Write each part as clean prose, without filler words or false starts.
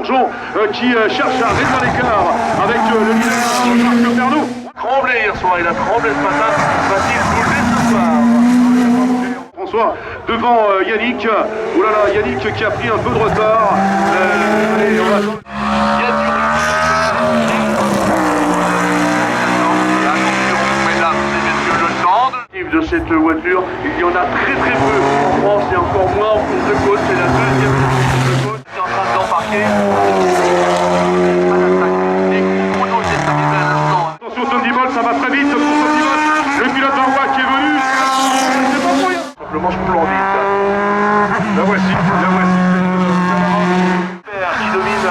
Bourgeon qui cherche à réduire l'écart avec le leader Marc Pernaut. Tremblé hier soir, il a tremblé ce matin, va-t-il bouger ce soir? François devant Yannick. Oh là là, Yannick qui a pris un peu de retard. Allez, on va... Il y a du de cette voiture, il y en a très très peu en France et encore moins en course de côte. C'est la deuxième course de côte qui est en train de l'embarquer. Attention Tony Boll, ça va très vite pour Tony Boll. Le pilote d'envoi qui est venu. C'est pas moyen. Simplement splendide. La voici, la voici. Qui domine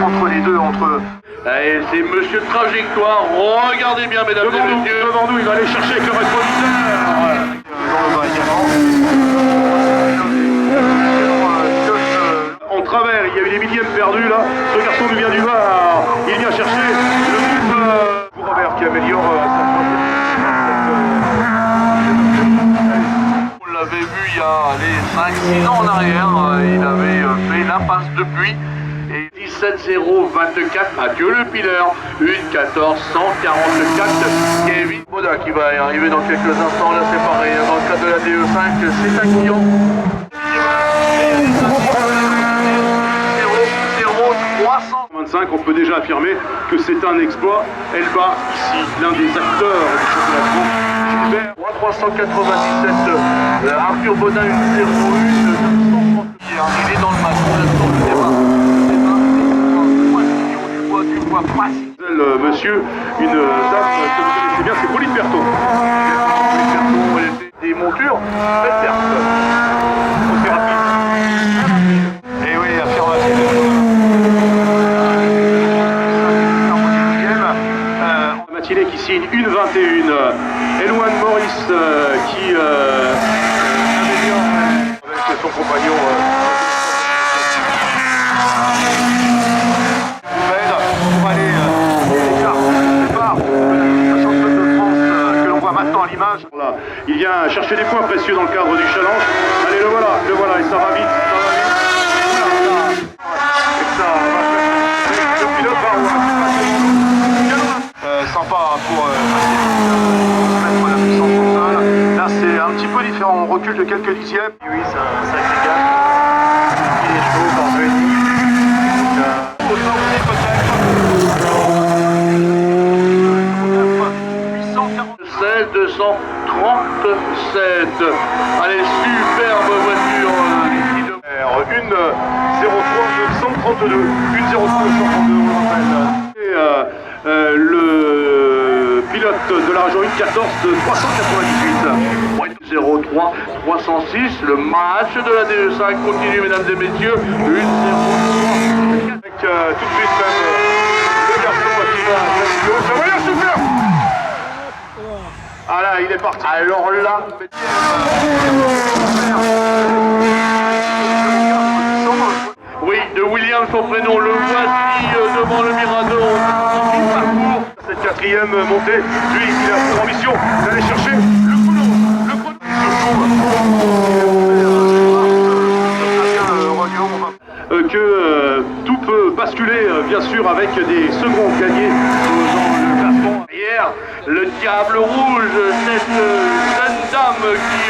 entre les deux, entre... Allez, c'est Monsieur Trajectoire. Regardez bien, mesdames et messieurs. Devant nous, il va aller chercher avec le rétroviseur. En travers, il y a eu des millièmes perdus là. Ce garçon nous vient du Var. Il vient chercher le but pour Robert qui améliore On l'avait vu il y a 5-6 ans en arrière. Il avait fait l'impasse depuis. Et 17-0-24, Mathieu Le Piller, 1-14-144, Kevin Boda qui va arriver dans quelques instants, là c'est pareil, dans le cadre de la DE5, c'est un client. 0-325, on peut déjà affirmer que c'est un exploit. Elle bat ici l'un des acteurs du championnat de France, Gilbert. 397, Arthur Bodin, 1-0-1, il est dans le match, on laisse dans le débat. Monsieur, une dame que vous connaissez bien, c'est Pauline Berthaud. Pauline Berthaud, elle était des montures, très certes. Très rapide. Et oui, affirmative. Matinée qui signe 1-21. Elouane Maurice qui améliore avec son compagnon. Là, il vient chercher des points précieux dans le cadre du challenge. Allez, le voilà, et ça va vite, Et ça va. Le pilote va Sympa pour mettre la puissance comme ça. Là, c'est un petit peu différent, on recule de quelques dixièmes. Oui, c'est un sacré gars. Il est chaud par Benny. Peut-être 237. Allez, superbe voiture. 1-0-3-932. 1-0-3-932, on le rappelle. Le pilote de la région 1-14 de 398. 03 306, le match de la DE5 continue, mesdames et messieurs. 1-0-3. Avec tout de suite même le garçon qui va. Ça va bien, super. Ah là, il est parti. Alors là, oui, de William son prénom, le voici devant le Mirador. Il parcourt cette quatrième montée. Lui, il a pour ambition d'aller chercher le chrono. Que tout peut basculer, bien sûr, avec des secondes gagnées dans le classement. Hier, le Diable Rouge, cette jeune dame qui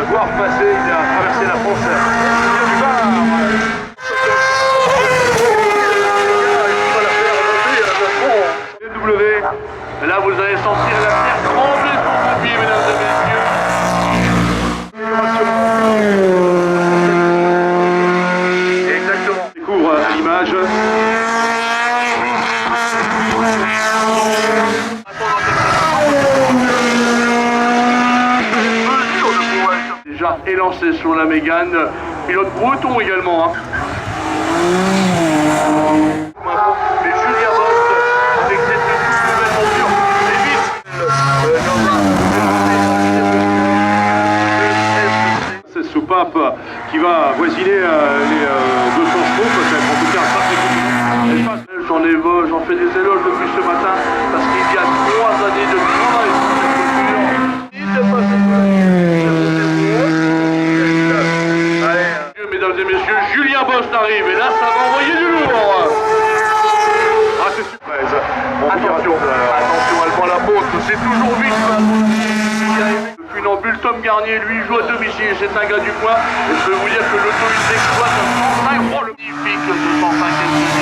voir passer, il a traversé la France. Il vient du Var. BMW. Là, vous allez sentir la terre trembler sous vos pieds, mesdames et messieurs. Exactement. On découvre à l'image. Déjà élancé sur la Mégane, pilote breton également. Et Julien Bost avec cette nouvelle monture. Et vite, C'est Soupape qui va voisiner les 200 chevaux, peut-être en tout cas un sacré. J'en fais des éloges depuis ce matin parce qu'il y a 3 années de travail sur cette voiture. Il est passé C'est toujours lui qui va le funambule Tom Garnier, lui, joue à domicile, c'est un gars du coin. Et je peux vous dire que l'auto-une d'exploit, ça se prend. Oh, le magnifique 205